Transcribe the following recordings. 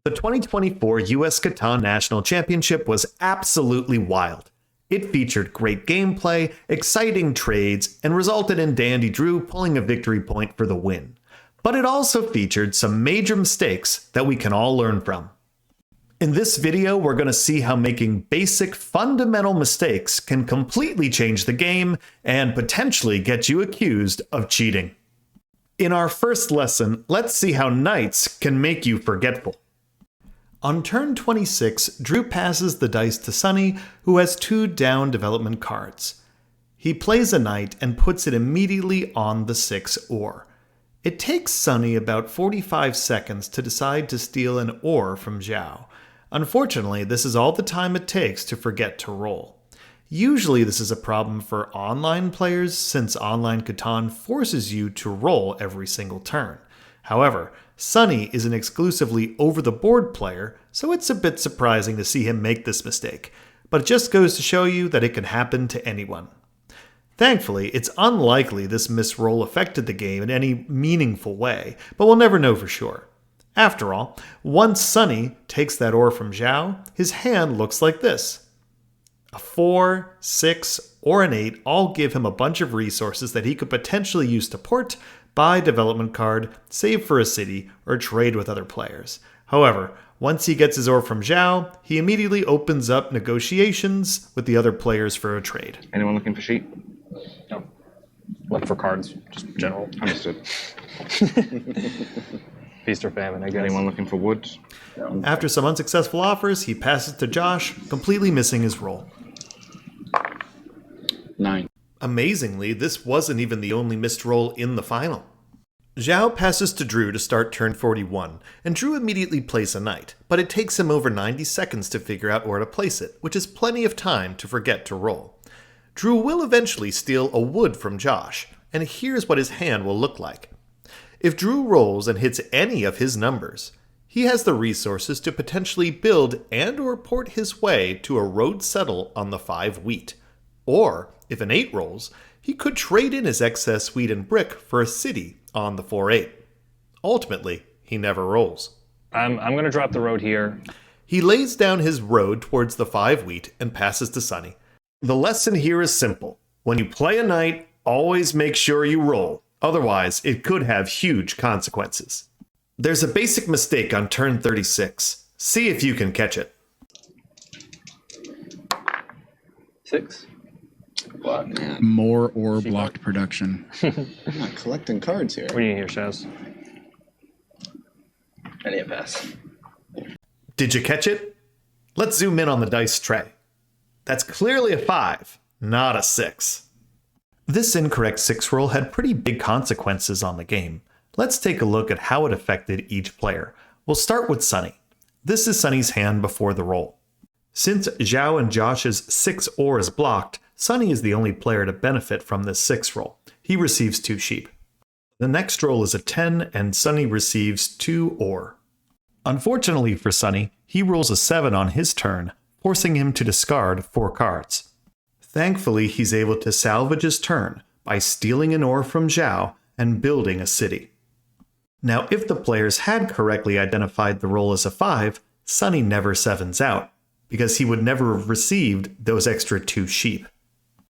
The 2024 US Catan National Championship was absolutely wild. It featured great gameplay, exciting trades, and resulted in DandyDrew pulling a victory point for the win. But it also featured some major mistakes that we can all learn from. In this video, we're going to see how making basic, fundamental mistakes can completely change the game and potentially get you accused of cheating. In our first lesson, let's see how knights can make you forgetful. On turn 26, Drew passes the dice to Sunny, who has 2 down development cards. He plays a knight and puts it immediately on the 6 ore. It takes Sunny about 45 seconds to decide to steal an ore from Zhao. Unfortunately, this is all the time it takes to forget to roll. Usually this is a problem for online players since online Catan forces you to roll every single turn. However, Sunny is an exclusively over-the-board player, so it's a bit surprising to see him make this mistake, but it just goes to show you that it can happen to anyone. Thankfully, it's unlikely this misroll affected the game in any meaningful way, but we'll never know for sure. After all, once Sunny takes that ore from Zhao, his hand looks like this. A 4, 6, or an 8 all give him a bunch of resources that he could potentially use to port, buy development card, save for a city, or trade with other players. However, once he gets his ore from Zhao, he immediately opens up negotiations with the other players for a trade. Anyone looking for sheep? No. Look for cards, just general. Understood. Feast or famine, I guess. Anyone looking for wood? No. After some unsuccessful offers, he passes to Josh, completely missing his roll. 9. Amazingly, this wasn't even the only missed roll in the final. Zhao passes to Drew to start turn 41, and Drew immediately plays a knight, but it takes him over 90 seconds to figure out where to place it, which is plenty of time to forget to roll. Drew will eventually steal a wood from Josh, and here's what his hand will look like. If Drew rolls and hits any of his numbers, he has the resources to potentially build and/or port his way to a road settle on the 5 wheat. Or, if an 8 rolls, he could trade in his excess wheat and brick for a city on the 4-8. Ultimately, he never rolls. I'm going to drop the road here. He lays down his road towards the 5 wheat and passes to Sunny. The lesson here is simple. When you play a knight, always make sure you roll. Otherwise, it could have huge consequences. There's a basic mistake on turn 36. See if you can catch it. 6. What, man? More ore blocked production. I'm not collecting cards here. What do you hear, Shaz? Any a pass. Did you catch it? Let's zoom in on the dice tray. That's clearly a 5, not a 6. This incorrect 6 roll had pretty big consequences on the game. Let's take a look at how it affected each player. We'll start with Sunny. This is Sunny's hand before the roll. Since Zhao and Josh's 6 ore is blocked, Sunny is the only player to benefit from this 6 roll. He receives 2 sheep. The next roll is a 10, and Sunny receives 2 ore. Unfortunately for Sunny, he rolls a 7 on his turn, forcing him to discard 4 cards. Thankfully, he's able to salvage his turn by stealing an ore from Zhao and building a city. Now, if the players had correctly identified the roll as a 5, Sunny never 7s out, because he would never have received those extra 2 sheep.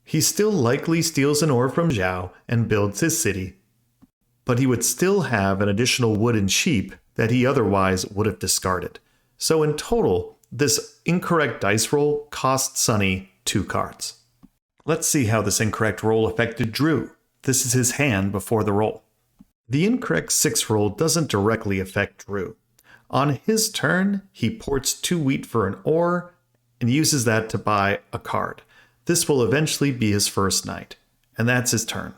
He still likely steals an ore from Zhao and builds his city, but he would still have an additional wood and sheep that he otherwise would have discarded. So in total, this incorrect dice roll cost Sunny 2 cards. Let's see how this incorrect roll affected Drew. This is his hand before the roll. The incorrect 6 roll doesn't directly affect Drew. On his turn, he ports 2 wheat for an ore and uses that to buy a card. This will eventually be his first knight, and that's his turn.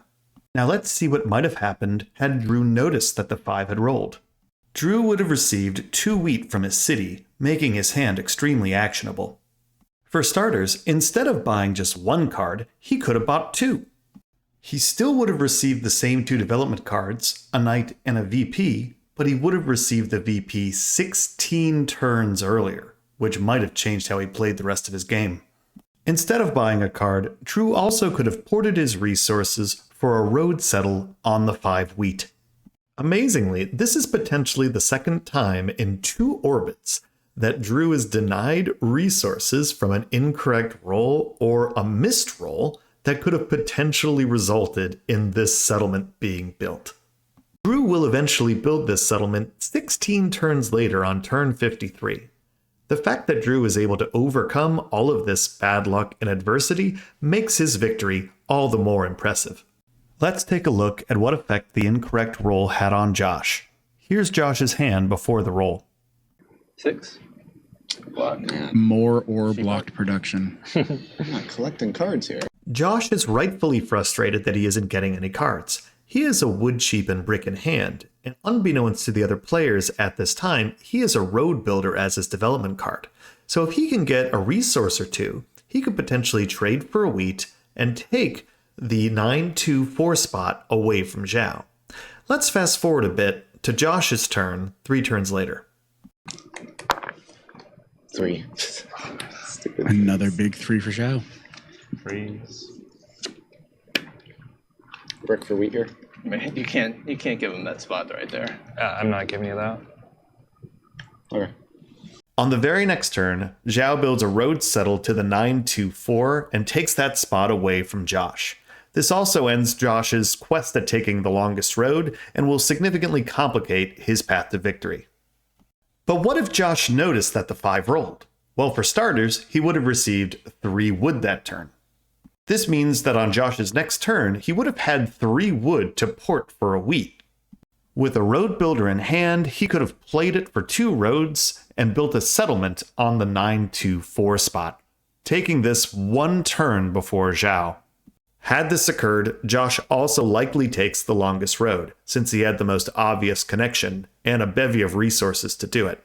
Now let's see what might have happened had Drew noticed that the 5 had rolled. Drew would have received 2 wheat from his city, making his hand extremely actionable. For starters, instead of buying just 1 card, he could have bought 2. He still would have received the same 2 development cards, a knight and a VP, but he would have received the VP 16 turns earlier, which might have changed how he played the rest of his game. Instead of buying a card, Drew also could have ported his resources for a road settle on the 5 wheat. Amazingly, this is potentially the second time in 2 orbits that Drew is denied resources from an incorrect roll or a missed roll that could have potentially resulted in this settlement being built. Drew will eventually build this settlement 16 turns later on turn 53. The fact that Drew is able to overcome all of this bad luck and adversity makes his victory all the more impressive. Let's take a look at what effect the incorrect roll had on Josh. Here's Josh's hand before the roll. 6. What, man? More or blocked production. I'm not collecting cards here. Josh is rightfully frustrated that he isn't getting any cards. He is a wood sheep and brick in hand, and unbeknownst to the other players at this time, he is a road builder as his development card. So if he can get a resource or two, he could potentially trade for a wheat and take the 9-2-4 spot away from Zhao. Let's fast forward a bit to Josh's turn 3 turns later. 3. Stupid. Another big 3 for Zhao. Freeze. Brick for wheat here. Man, you can't give him that spot right there. I'm not giving you that. Okay. On the very next turn, Zhao builds a road settle to the 9-2-4 and takes that spot away from Josh. This also ends Josh's quest at taking the longest road and will significantly complicate his path to victory. But what if Josh noticed that the 5 rolled? Well, for starters, he would have received 3 wood that turn. This means that on Josh's next turn, he would have had 3 wood to port for a wheat. With a road builder in hand, he could have played it for 2 roads and built a settlement on the 9-2-4 spot, taking this 1 turn before Zhao. Had this occurred, Josh also likely takes the longest road, since he had the most obvious connection and a bevy of resources to do it.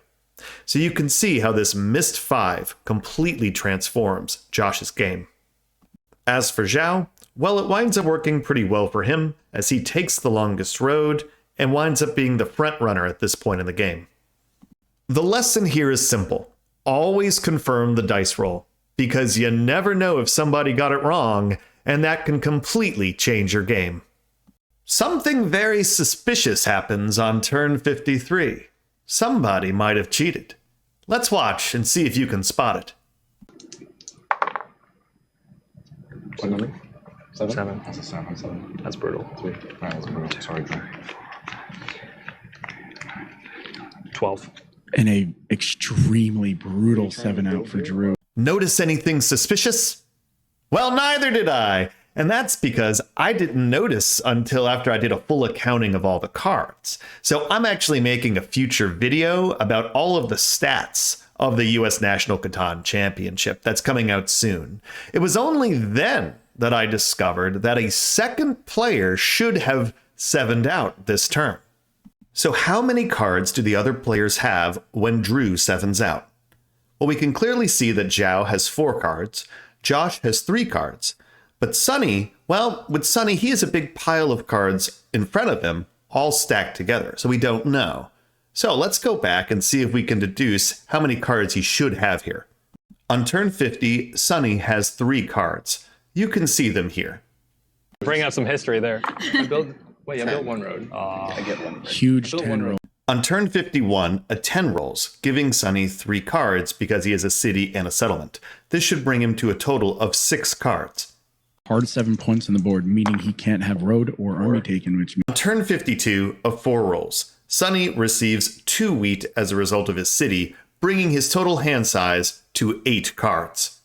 So you can see how this missed 5 completely transforms Josh's game. As for Zhao, well, it winds up working pretty well for him as he takes the longest road and winds up being the front runner at this point in the game. The lesson here is simple. Always confirm the dice roll, because you never know if somebody got it wrong, and that can completely change your game. Something very suspicious happens on turn 53. Somebody might have cheated. Let's watch and see if you can spot it. What number? 7? 7. That's a 7. That's brutal. 3. Alright, that's brutal. Sorry, Drew. 12. And a extremely brutal 7 out for Drew. Notice anything suspicious? Well, neither did I. And that's because I didn't notice until after I did a full accounting of all the cards. So I'm actually making a future video about all of the stats of the US National Catan Championship that's coming out soon. It was only then that I discovered that a second player should have 7'd out this turn. So how many cards do the other players have when Drew 7's out? Well, we can clearly see that Zhao has 4 cards, Josh has 3 cards, but Sunny, well, with Sunny, he has a big pile of cards in front of him, all stacked together, so we don't know. So let's go back and see if we can deduce how many cards he should have here. On turn 50, Sunny has 3 cards. You can see them here. Bring out some history there. I built 1 road. I get 1. Huge Built 10 one roll. On turn 51, a 10 rolls, giving Sunny 3 cards because he has a city and a settlement. This should bring him to a total of 6 cards. Hard 7 points on the board, meaning he can't have road or army taken, which means On turn 52 of 4 rolls, Sunny receives 2 wheat as a result of his city, bringing his total hand size to 8 cards.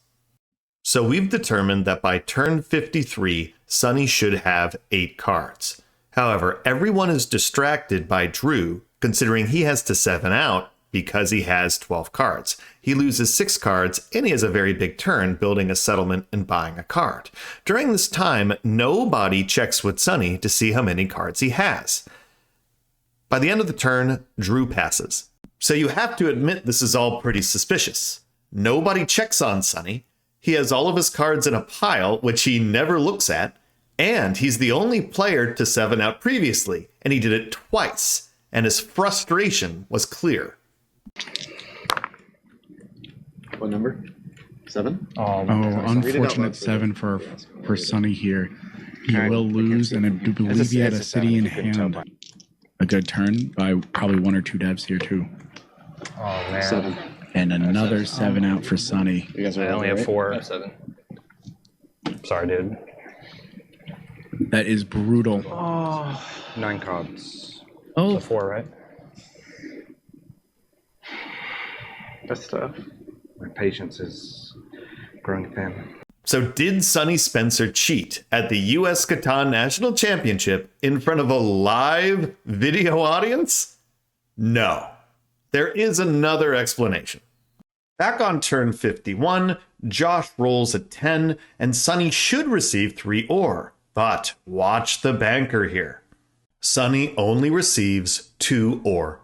So we've determined that by turn 53, Sunny should have 8 cards. However, everyone is distracted by Drew, considering he has to 7 out because he has 12 cards. He loses 6 cards, and he has a very big turn building a settlement and buying a card. During this time, nobody checks with Sunny to see how many cards he has. By the end of the turn, Drew passes. So you have to admit this is all pretty suspicious. Nobody checks on Sunny. He has all of his cards in a pile, which he never looks at, and he's the only player to 7 out previously, and he did it twice, and his frustration was clear. What number? 7? oh, Read it out unfortunate loud 7 for Sunny here. He Alright, will I can't lose, see and I it. do believe he had a city in hand. A good turn by probably 1 or 2 devs here too. Oh man. 7. And another 7 out for Sunny. You guys are I only have right? 4. I have 7. Sorry, dude. That is brutal. 9 cards. Oh, So 4, right? That's tough. My patience is growing thin. So did Sonny Spencer cheat at the US Catan National Championship in front of a live video audience? No. There is another explanation. Back on turn 51, Josh rolls a 10, and Sonny should receive 3 ore. But watch the banker here. Sonny only receives 2 ore.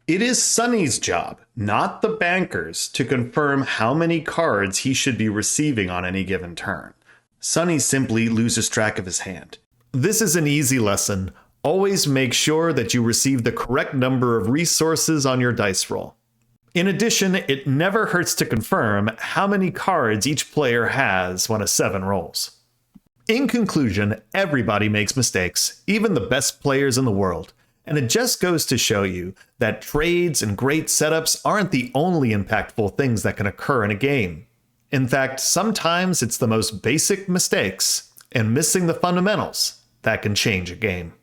It is Sonny's job, not the banker's, to confirm how many cards he should be receiving on any given turn. Sonny simply loses track of his hand. This is an easy lesson. Always make sure that you receive the correct number of resources on your dice roll. In addition, it never hurts to confirm how many cards each player has when a 7 rolls. In conclusion, everybody makes mistakes, even the best players in the world. And it just goes to show you that trades and great setups aren't the only impactful things that can occur in a game. In fact, sometimes it's the most basic mistakes and missing the fundamentals that can change a game.